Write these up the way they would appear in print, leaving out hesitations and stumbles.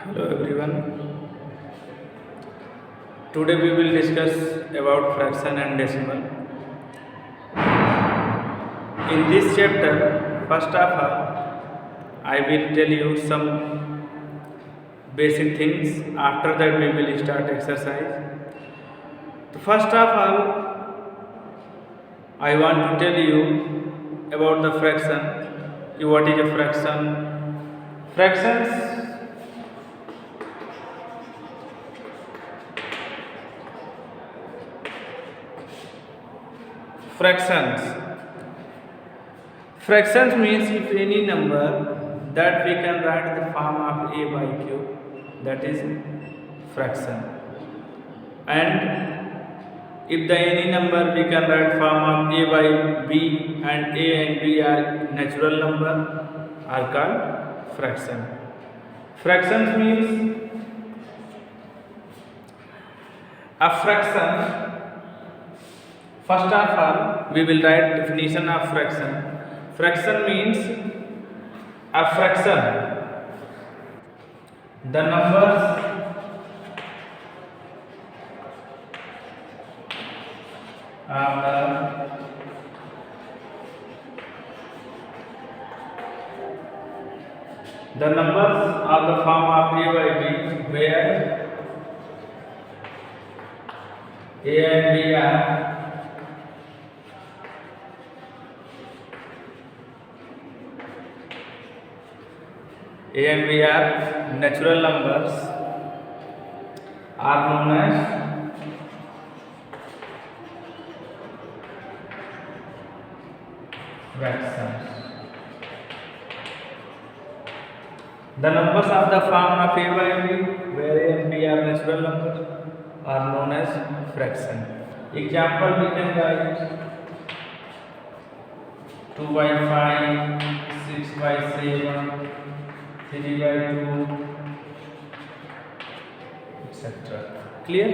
Hello everyone. Today we will discuss about fraction and decimal. In this chapter, first of all, I will tell you some basic things. After that, we will start exercise. First of all, I want to tell you about the fraction. What is a fraction? Fractions fractions fractions means if any number that we can write the form of a by q, that is fraction. And if the any number we can write form of a by b, and a and b are natural number, are called fraction. Fractions means a fraction. First of all, we will write definition of fraction. Fraction means a fraction. The numbers of the form of a by b, where a and b are natural numbers, are known as fractions. The numbers of the form of a by b, where a and b are natural numbers, are known as fraction. Example we can write 2 by 5, 6 by 7, 3 by 2, etc. Clear?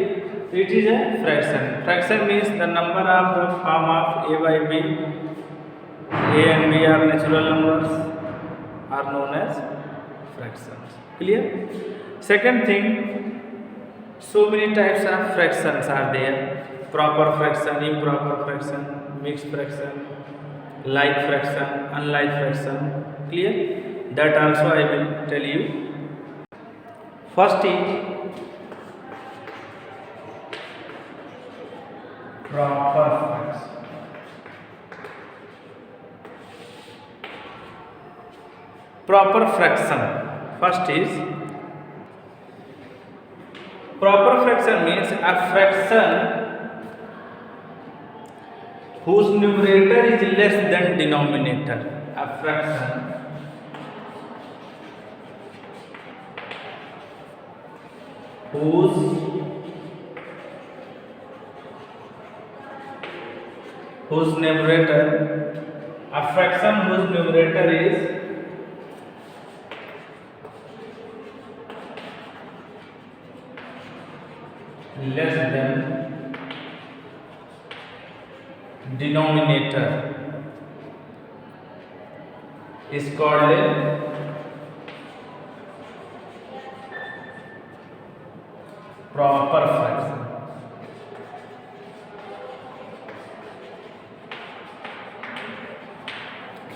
It is a fraction. Fraction means the number of the form of a by b, a and b are natural numbers, are known as fractions. Clear? Second thing, so many types of fractions are there: proper fraction, improper fraction, mixed fraction, like fraction, unlike fraction. Clear? That also I will tell you. First is proper fraction. Proper fraction. First is proper fraction means a fraction whose numerator is less than denominator. A fraction whose numerator, a fraction whose numerator is less than denominator is called a proper fraction.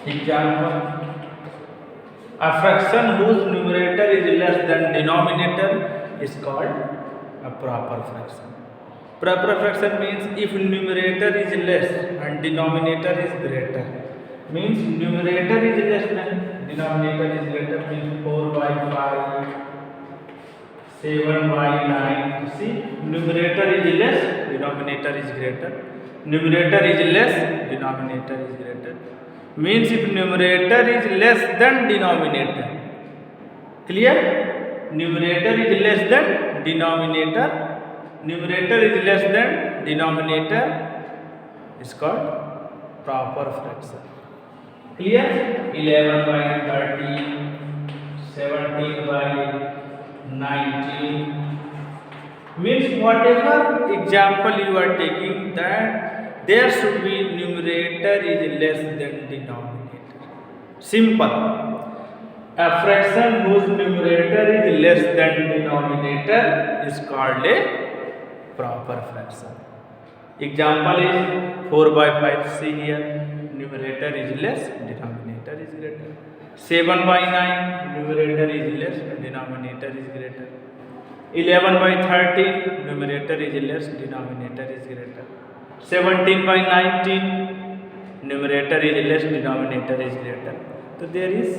Example: a fraction whose numerator is less than denominator is called a proper fraction. Proper fraction means if numerator is less and denominator is greater. Means numerator is less than denominator is greater, means 4 by 5, 7 by 9. You see, numerator is less, denominator is greater. Numerator is less, denominator is greater. Means if numerator is less than denominator. Clear? Numerator is less than denominator. Numerator is less than denominator is called proper fraction. Clear? 11 by 13, 17 by 19. Means whatever example you are taking, that there should be numerator is less than denominator. Simple. A fraction whose numerator is less than denominator is called a proper fraction. Example is 4 by 5. See here, numerator is less, denominator is greater. 7 by 9, numerator is less, denominator is greater. 11 by 13, numerator is less, denominator is greater. 17 by 19, numerator is less, denominator is greater. So there is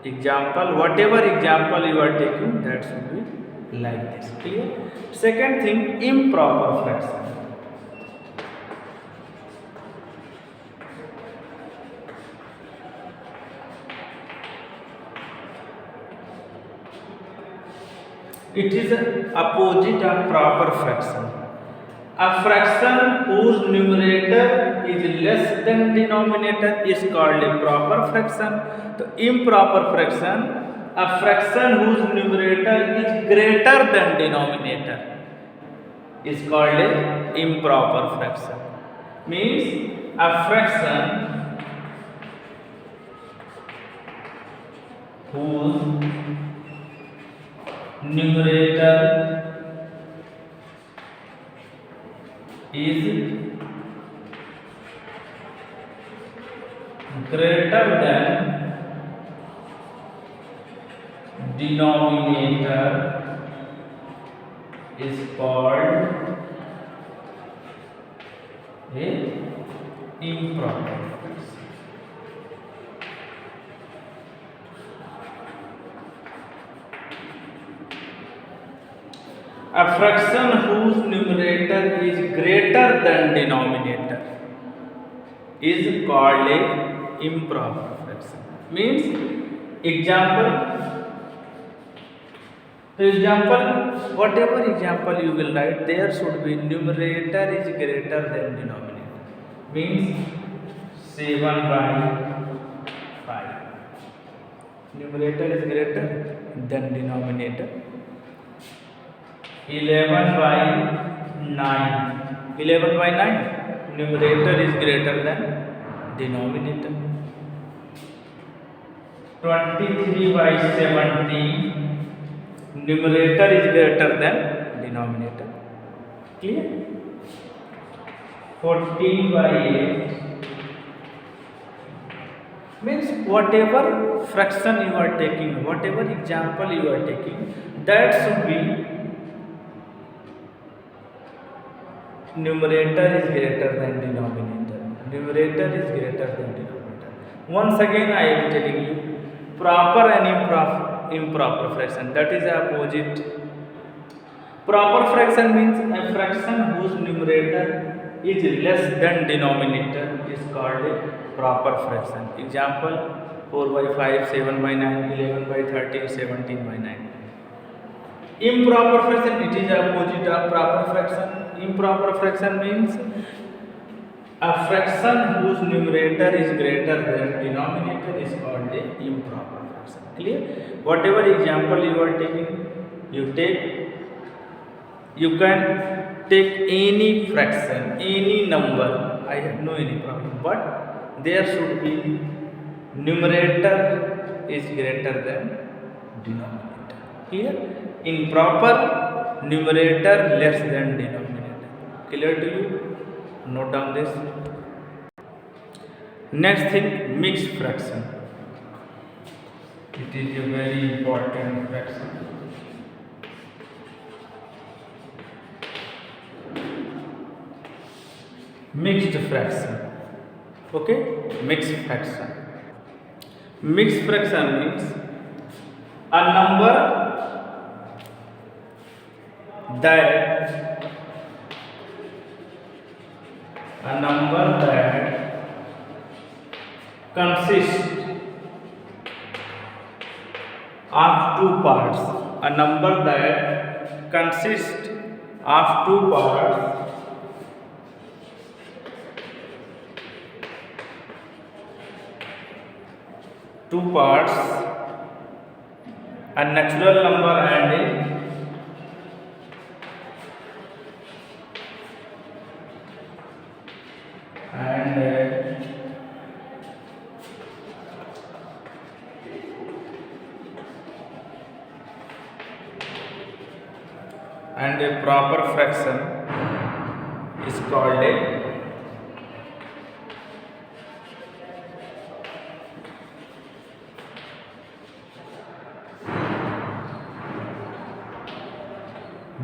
example, whatever example you are taking, that should be like this. Clear? Second thing, improper fraction. It is opposite of proper fraction. A fraction whose numerator is less than denominator is called a proper fraction. So improper fraction, a fraction whose numerator is greater than denominator is called a improper fraction. Means a fraction whose numerator is greater than denominator is called a improper fraction. A fraction whose numerator is greater than denominator is called a improper fraction. Means example, whatever example you will write, there should be numerator is greater than denominator. Means 7 by 5. Numerator is greater than denominator. 11 by 9. 11 by 9. Numerator is greater than denominator. 23 by 17. Numerator is greater than denominator. Clear? 14 by 8. Means whatever fraction you are taking, whatever example you are taking, that should be numerator is greater than denominator. Numerator is greater than denominator. Once again I am telling you, proper and improper fraction, that is opposite. Proper fraction means a fraction whose numerator is less than denominator is called a proper fraction. Example, 4 by 5, 7 by 9, 11 by 13, 17 by 9. Improper fraction, it is opposite of proper fraction. Improper fraction means a fraction whose numerator is greater than denominator is called a improper fraction. Clear? Whatever example you are taking, you can take any fraction, any number. I have no any problem, but there should be numerator is greater than denominator. Clear? In proper, numerator less than denominator. Clear to you? Note down this. Next thing, mixed fraction. It is a very important fraction. Mixed fraction. Okay? Mixed fraction. Mixed fraction means a number that consists of two parts. A number that consists of two parts a natural number and a and a proper fraction is called a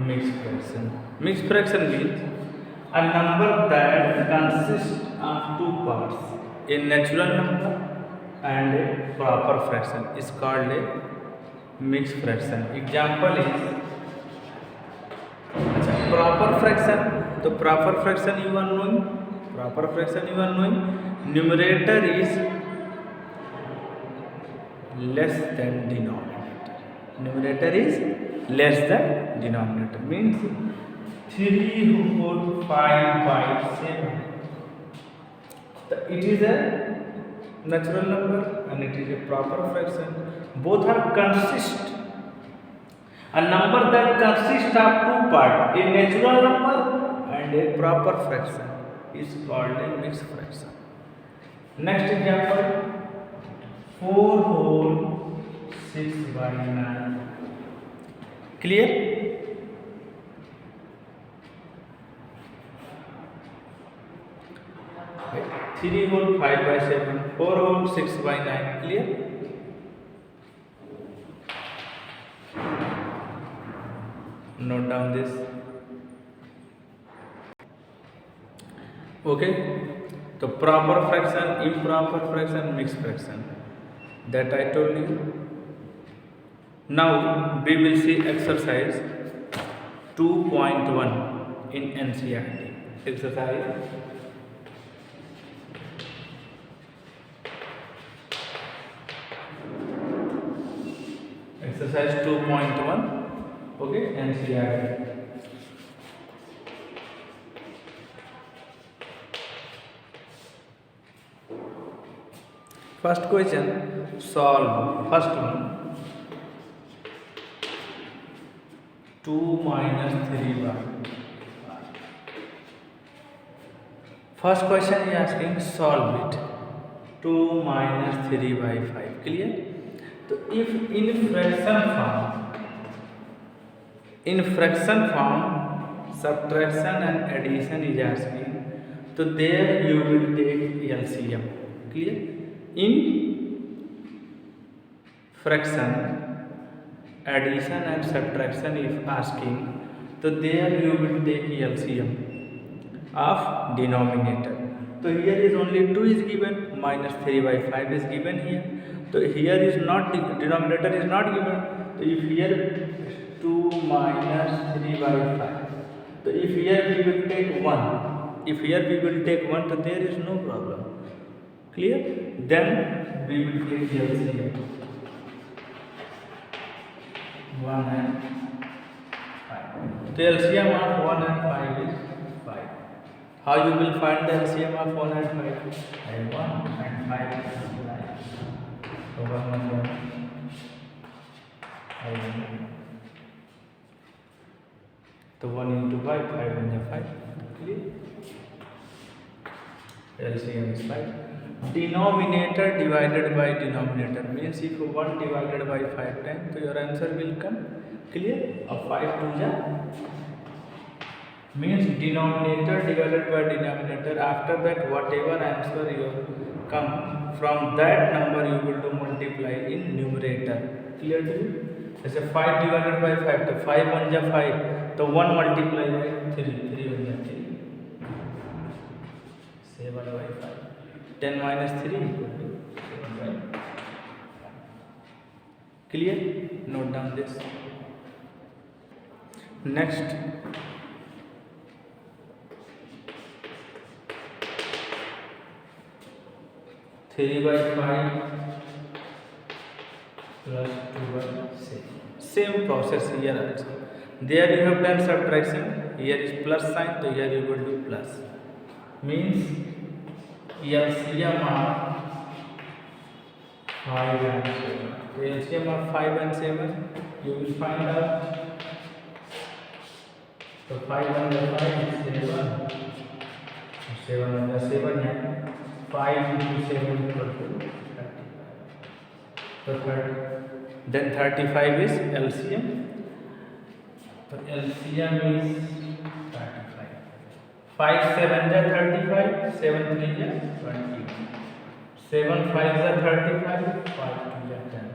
mixed fraction. Mixed fraction means a number that consists of two parts, a natural number and a proper fraction is called a mixed fraction. Example is proper fraction. तो proper fraction you are knowing, proper fraction you are knowing, numerator is less than denominator. Numerator is less than denominator means 3 whole 5 by 7. It is a natural number and it is a proper fraction. Both are consist. A number that consists of two parts, a natural number and a proper fraction, is called a mixed fraction. Next example, 4 whole 6 by 9. Clear? 3 whole 5 by 7, 4 whole 6 by 9. Clear? Note down this. Okay? So proper fraction, improper fraction, mixed fraction. That I told you. Now we will see exercise 2.1 in NCERT. Exercise exercise 2.1, okay, NCERT. First question, solve first one, 2 minus 3 by. First question is asking solve it, 2 minus 3 by 5. Clear? So if in fraction form subtraction and addition is asking, so there you will take LCM. Clear? In fraction addition and subtraction if asking, so there you will take LCM of denominator. So here is only 2 is given, minus 3 by 5 is given here. So here is not, denominator is not given. So if here 2 minus 3 by 5. So if here we will take 1, if here we will take 1, so there is no problem. Clear? Then we will take LCM. 1 and 5. The LCM of 1 and 5 is 5. How you will find the LCM of 1 and 5? 1 and 5 is 9. So 1 and 1. So 1 into 5, 5 into 5. Clear? LCM is 5. Denominator divided by denominator means if 1 divided by 5 times, so your answer will come. Clear? Of 5 to the means denominator divided by denominator. After that, whatever answer you come from that number, you will do multiply in numerator. Clear to you? As a 5 divided by 5, so 5 1 ja 5, so 1 multiply by 3, 3 1 ja 3, 7 by 5. 10 minus 3 equal to 7 by 5. Clear? Note down this. Next, three by 5 plus 2 by 6. Same process here also. There you have done subtraction. Here is plus sign, so here you will do plus. Means LCM of 5 and 7. So LCM of 5 and 7 you will find out. So 5 under 5 is 7. 7 under 7 है. 5 into 7 equal to 35. So then 35 is LCM. तो LCM is 35. 5 7 जा 35, 7 3 जा 21. 7 5 जा 35, 5 2 जा 10.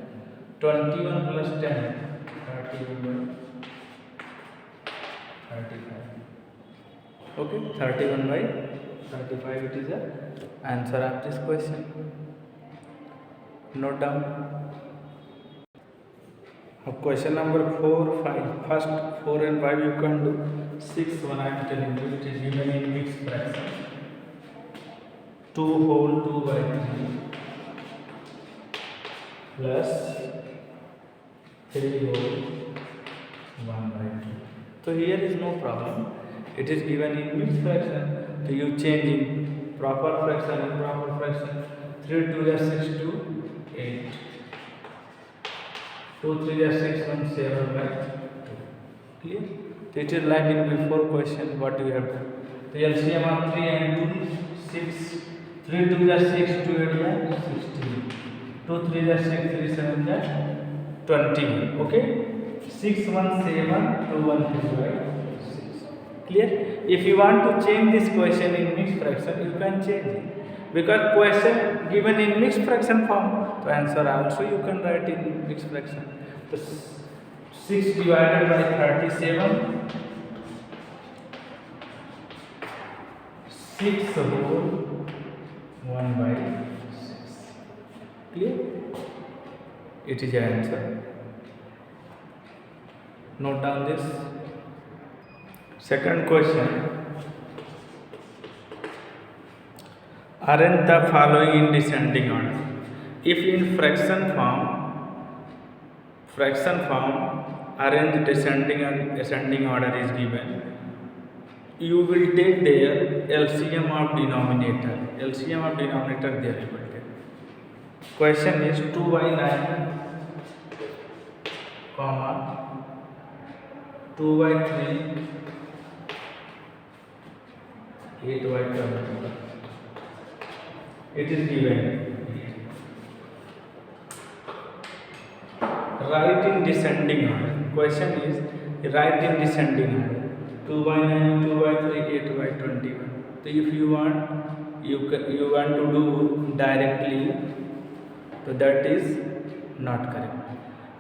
21 plus 10, 31 by 35. Okay, 31 by 35 it is the answer of this question. Note down. Now question number 4, 5. First 4 and 5 you can do. 6 1 I am telling you, it is given in mixed fraction. 2 whole 2 by 3 plus 3 whole 1 by 2. So here is no problem. It is given in mixed fraction. So you change in proper fraction, improper fraction. 3 2 is 6 2 8. 2 3 is 6 1 7 by 2. Clear? So it is like in before question what you have done. The LCM of 3 and 2 6. 3 2 is 6 2 8 is 16. 2 3 is 6 3 7 is 21. Okay? 6 1 7 2 1 3 by 6. Clear? If you want to change this question in mixed fraction, you can change it. Because question given in mixed fraction form, so answer also you can write in mixed fraction. So 6 divided by 37, 6 whole 1 by 6. Clear? It is your answer. Note down this. Second question. Arrange the following in descending order. If in fraction form, arrange descending and ascending order is given, you will take their LCM of denominator. LCM of denominator there you will take. Question is 2 by 9, comma 2 by 3, 8 by 20. It is given. Write in descending order. Question is write in descending order. 2 by 9, 2 by 3, 8 by 21. So if you want, you want to do directly, so that is not correct.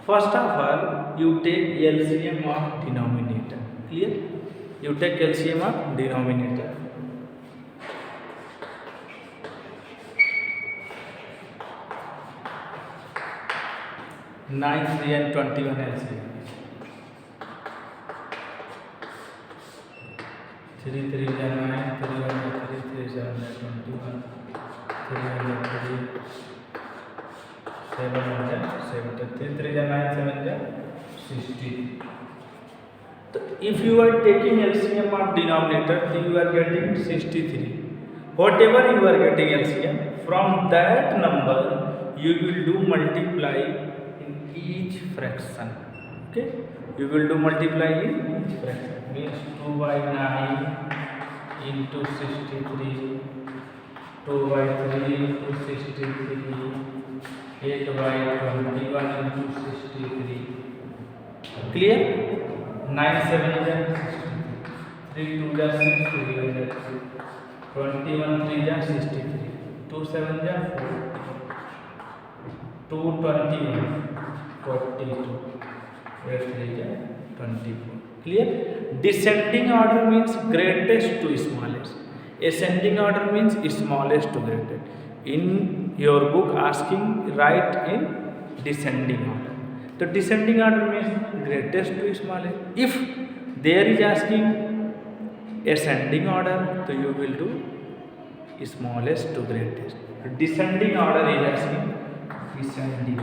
First of all, you take LCM of denominator. Clear? You take LCM of denominator. 9 3 and 21 LCM. 3 3 is 9, 3 1 is 3, 3 7 is 21, 3 1 is 3, 7 1 is 73, 3 is 9, 7 is 60. So if you are taking LCM of denominator, then you are getting 63. Whatever you are getting LCM, from that number you will do multiply each fraction. Okay, you will do multiply in each fraction. Means 2 by 9 into 63, 2 by 3 into 63, 8 by 21 into 63. Clear? 9 7 is 63, 3 2 is 6, 3 is 21, 3 is 63, 2 7 is 4, 2 21. 42, where 3 is 24. Clear? Descending order means greatest to smallest. Ascending order means smallest to greatest. In your book asking write in descending order. The descending order means greatest to smallest. If there is asking ascending order, so you will do smallest to greatest. Descending order is asking descending.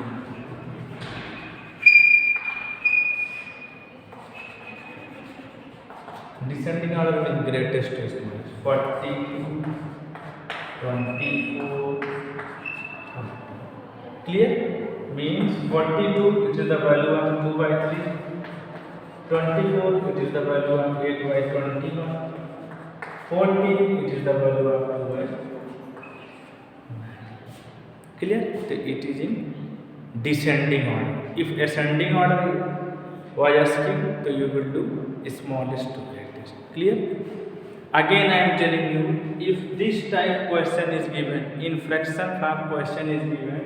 Descending order means greatest to smallest. 42, 24. Clear? Means 42 it is the value of 2 by 3. 24 it is the value of 8 by 21. 40 it is the value of 2 by 9. Clear? So it is in descending order. If ascending order was asking, so you will do smallest to greatest. Clear? Again I am telling you, if this type question is given, in fraction form question is given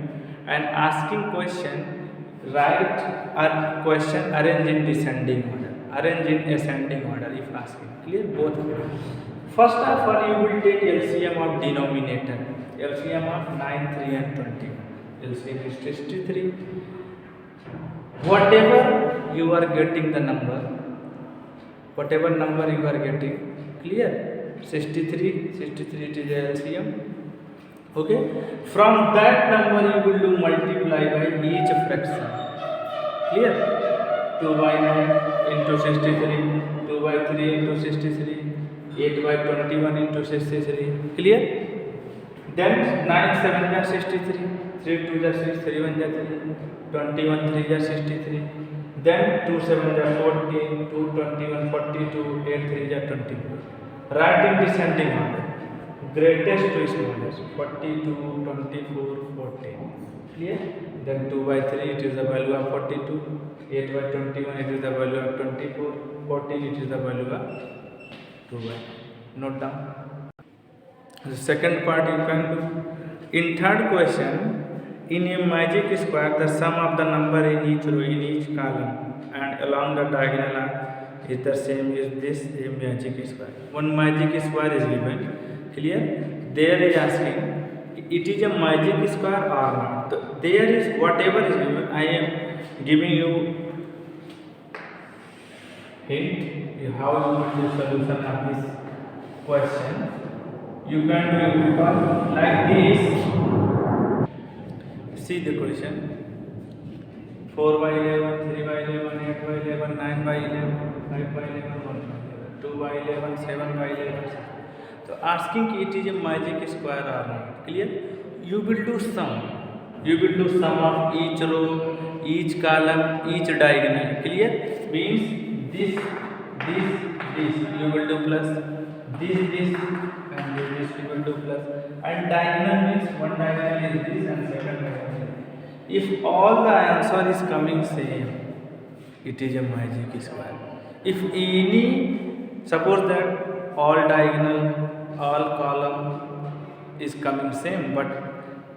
and asking question, write a question arrange in descending order, arrange in ascending order if asking. Clear? Both. First of all you will take LCM of denominator, LCM of 9, 3 and 20. LCM is 63. Whatever you are getting the number, whatever number you are getting, clear? 63 it is the LCM. Okay, from that number you will do multiply by each fraction. Clear? 2 by 9 into 63, 2 by 3 into 63, 8 by 21 into 63. Clear? Then 9 7 is 63, 3 2 is 6, 3 1 is 3, 21 3 is 63. Then 2 7 is 14, 2 21 42, 8 3 is 24. Write in descending order, greatest to smallest, 42, 24, 14. Clear? Then 2 by 3 it is the value of 42, 8 by 21 it is the value of 24, 14 it is the value of 2 by. Note down. The second part you can do. In third question, in a magic square, the sum of the number in each row, in each column, and along the diagonal line is the same as this a magic square. One magic square is given. Clear? There is asking, it is a magic square or not. So there is whatever is given. I am giving you hint how you will do solution of this question. You can do it like this. See the question. 4 by 11, 3 by 11, 8 by 11, 9 by 11, 5 by 11, 1 by 11, 2 by 11, 7 by 11. So asking it is a magic square or not. Clear? You will do sum. You will do sum of each row, each column, each diagonal. Clear? Means this. You will do plus. This and this you will do plus. And diagonal means one diagonal is this and second diagonal is this. If all the answer is coming same, it is a magic square. If any, suppose that all diagonal, all column is coming same, but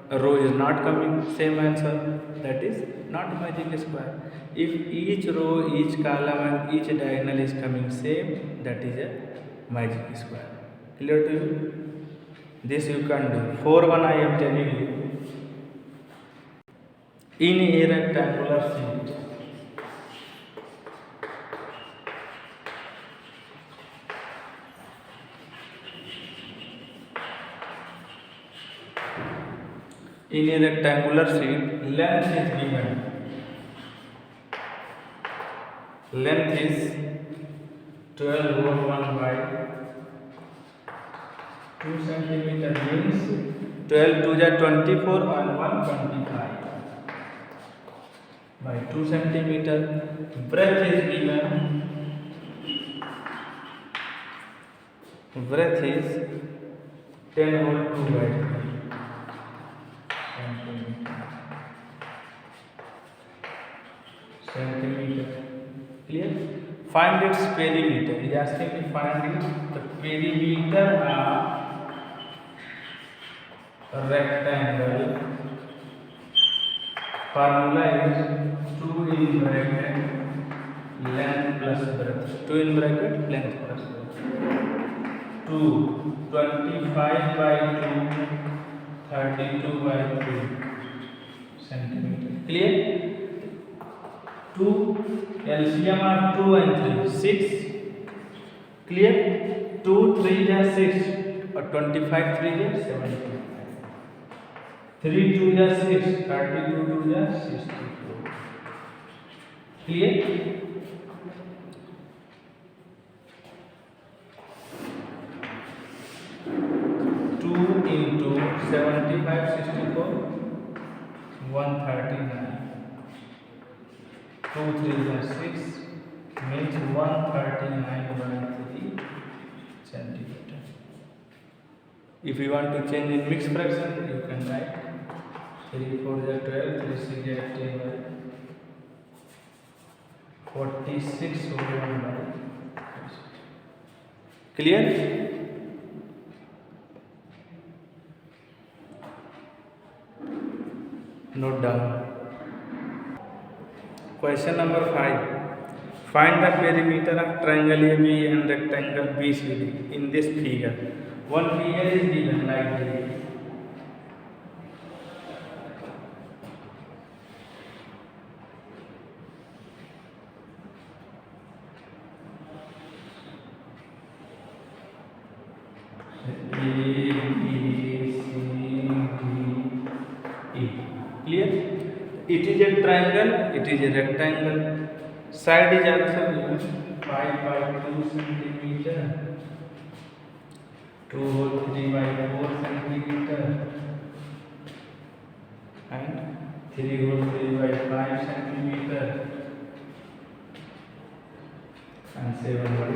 row is not coming same answer, that is not magic square. If each row, each column and each diagonal is coming same, that is a magic square. Clear to you? This you can do. 4 1 I am telling you. In a rectangular sheet, in a rectangular sheet, length is given. Length is 12 over 1 by 2 centimeter, means 12 2 is 24 and 1 25 by 2 centimeter. Breadth is given. Breadth is 10 over 2 by 3 centimeter. Clear? Find its perimeter. He is asking me find it the perimeter of rectangle. Formula is 2 in bracket length plus breadth. 2 in bracket length plus breadth. 2 25 by 2 32 by 3 centimeter. Clear? 2 LCM of 2 and 3 6. Clear? 2 3 is 6 or 25 3 is 70. 3 2 is 6, 32 2 is 64. Clear? Into 75 64 139. 2 3 is 6, means 139 by 3 centimeter. If you want to change in mixed fraction, you can write 3 4 is 12, 3 6 is 18 by 46 whole 1 by. Clear? Note down. Question number 5. Find the perimeter of triangle AB and rectangle BCD in this figure. One figure is given like this. Clear? It is a triangle, it is a rectangle. Side is also given 5 by 2 centimeter, 2 whole 3 by 4 centimeter, and 3 whole 3 by 5 centimeter, and 7 by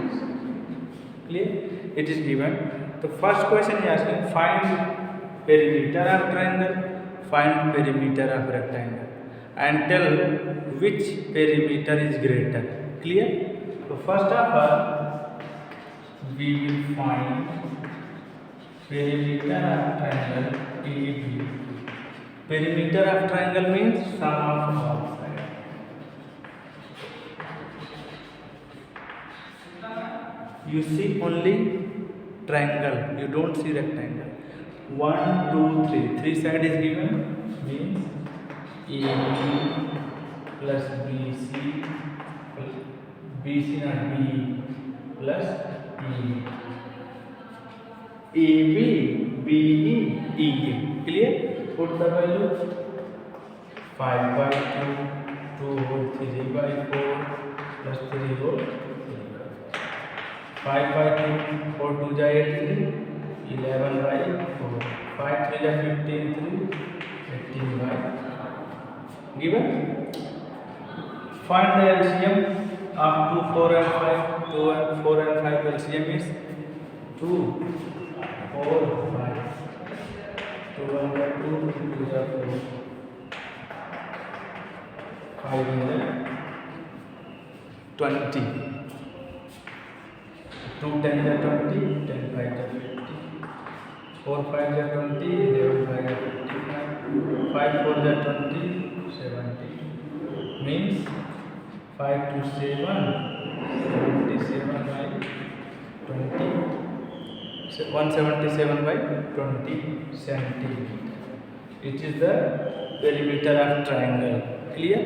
6. Clear? It is given. The first question is asking find perimeter of triangle, find perimeter of rectangle, and tell which perimeter is greater. Clear? So first of all, we will find perimeter of triangle AB. Perimeter of triangle means sum of all sides. You see only triangle, you don't see rectangle. 1, 2, 3. 3 side is given, means AB plus BC plus BC not BE plus EE. AB, BE, EE. Clear? Put the value 5 by 2, 2 whole 3 by 4 plus 3 whole 3 by 5 by 2, 4 2 ja 8 3, 11 by 4, 5 3 ja 15 3, 18 by given. Find the LCM of 2, 4 and 5. 2 and 4 and 5 LCM is 2, 4, 5. 2 1 by 2, 2 ja 4, 5 1 ja 20. 2 10 ja 20, 10 5 ja 50, 4 5 ja 20, 11 5 ja 55, 5 4 ja 20, 70. Means 5 to 7, 77 by 20, 177 by 20 centimeter. It is the perimeter of triangle. Clear?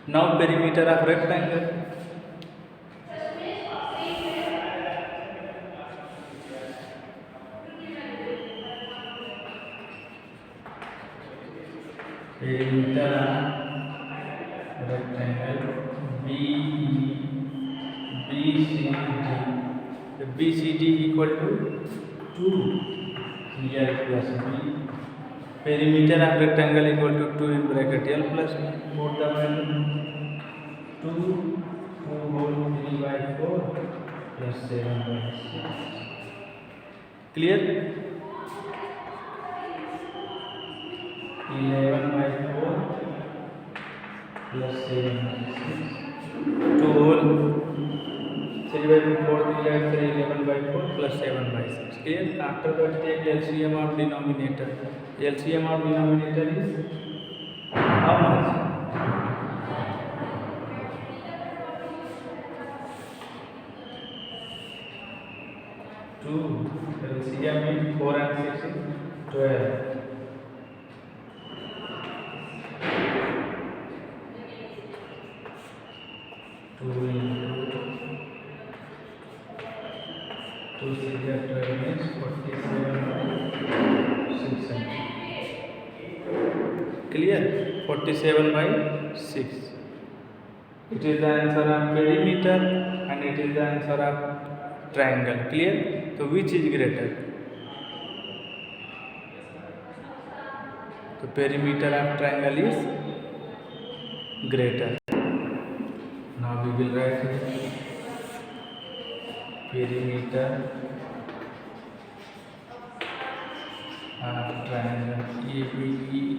Now perimeter of rectangle. Perimeter of rectangle BCD. The BCD equal to 2 here plus B. Perimeter of rectangle equal to 2 in bracket L plus B. Put the value 2 whole 3 by 4 plus 7 by 6. Clear? 11 by 4 plus 7 by 6. 2 whole 3 by 4 3 11 by 4 plus 7 by 6. Clear? After that take LCM of denominator. LCM of denominator is how much? 2. LCM is 4 and 6 is 12. 2 into 2 6 12 means 47 by 6 centimeters. Clear? 47 by 6. It is the answer of perimeter and it is the answer of triangle. Clear? So which is greater? The perimeter of triangle is greater. Now we will write here perimeter of triangle ABE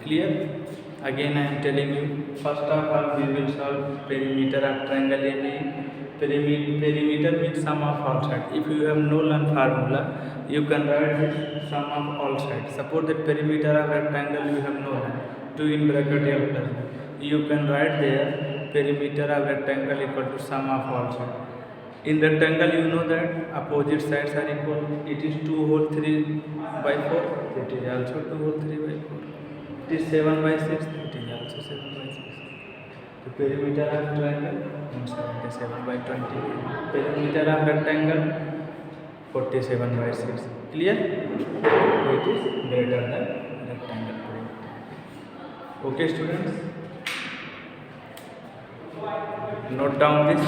Clear? Again I am telling you, first of all we will solve perimeter of triangle AB. Perimeter means sum of all sides. If you have no learn formula, you can write this sum of all sides. Suppose that perimeter of rectangle you have no learn, 2 in bracket L plus. You can write there perimeter of rectangle equal to sum of all sides. In rectangle you know that opposite sides are equal. It is 2 whole 3 by 4. It is also 2 whole 3 by 4. It is 7 by 6. It is also 7 by 6. The perimeter of triangle 77 by 20. Perimeter of rectangle 47 by 6. Clear? So it is greater than rectangle perimeter. Okay students? Note down this.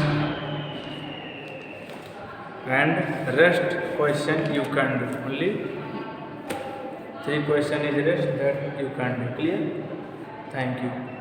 And rest question you can do. Only 3 question is rest that you can do. Clear? Thank you.